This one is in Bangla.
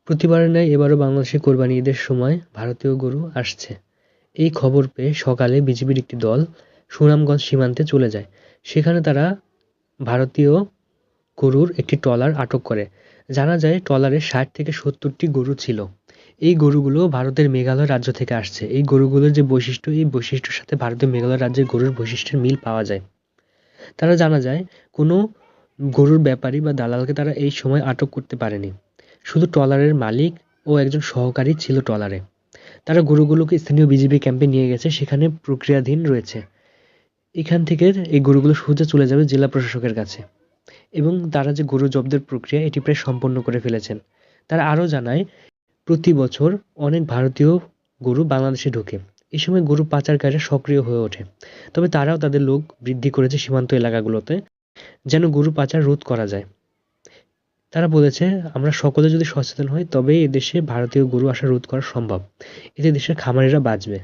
প্রতিবারের ন্যায় এবারও বাংলাদেশে কোরবানি ঈদের সময় ভারতীয় গরু আসছে। এই খবর পেয়ে সকালে বিজিবির একটি দল সুনামগঞ্জ সীমান্তে চলে যায়। সেখানে তারা ভারতীয় গরুর একটি ট্রলার আটক করে। জানা যায় ট্রলারে ৬০ থেকে ৭০টি গরু ছিল। এই গরুগুলো ভারতের মেঘালয় রাজ্য থেকে আসছে। এই গরুগুলোর যে বৈশিষ্ট্য, এই বৈশিষ্ট্যের সাথে ভারতের মেঘালয় রাজ্যের গরুর বৈশিষ্ট্যের মিল পাওয়া যায়। তারা জানা যায় কোনো গরুর ব্যাপারী বা দালালকে তারা এই সময় আটক করতে পারেনি। শুধু ট্রলারের মালিক ও একজন সহকারী ছিল ট্রলারে। তারা গরুগুলোকে স্থানীয় বিজিবি ক্যাম্পে নিয়ে গেছে, সেখানে প্রক্রিয়াধীন রয়েছে। এখান থেকে এই গরুগুলো সোজা চলে যাবে জেলা প্রশাসকের কাছে এবং তারা যে গরু জব্দের প্রক্রিয়া এটি প্রায় সম্পন্ন করে ফেলেছেন। তারা আরও জানায় প্রতি বছর অনেক ভারতীয় গরু বাংলাদেশে ঢোকে। এই সময় গরু পাচারকারীরা সক্রিয় হয়ে ওঠে। তবে তারাও তাদের লোক বৃদ্ধি করেছে সীমান্ত এলাকাগুলোতে যেন গরু পাচার রোধ করা যায়। তারা বলেছে, আমরা সকলে যদি সচেতন হই তবেই এদেশে ভারতীয় গরু আসা রোধ করা সম্ভব। এতে দেশের খামারিরা বাঁচবে।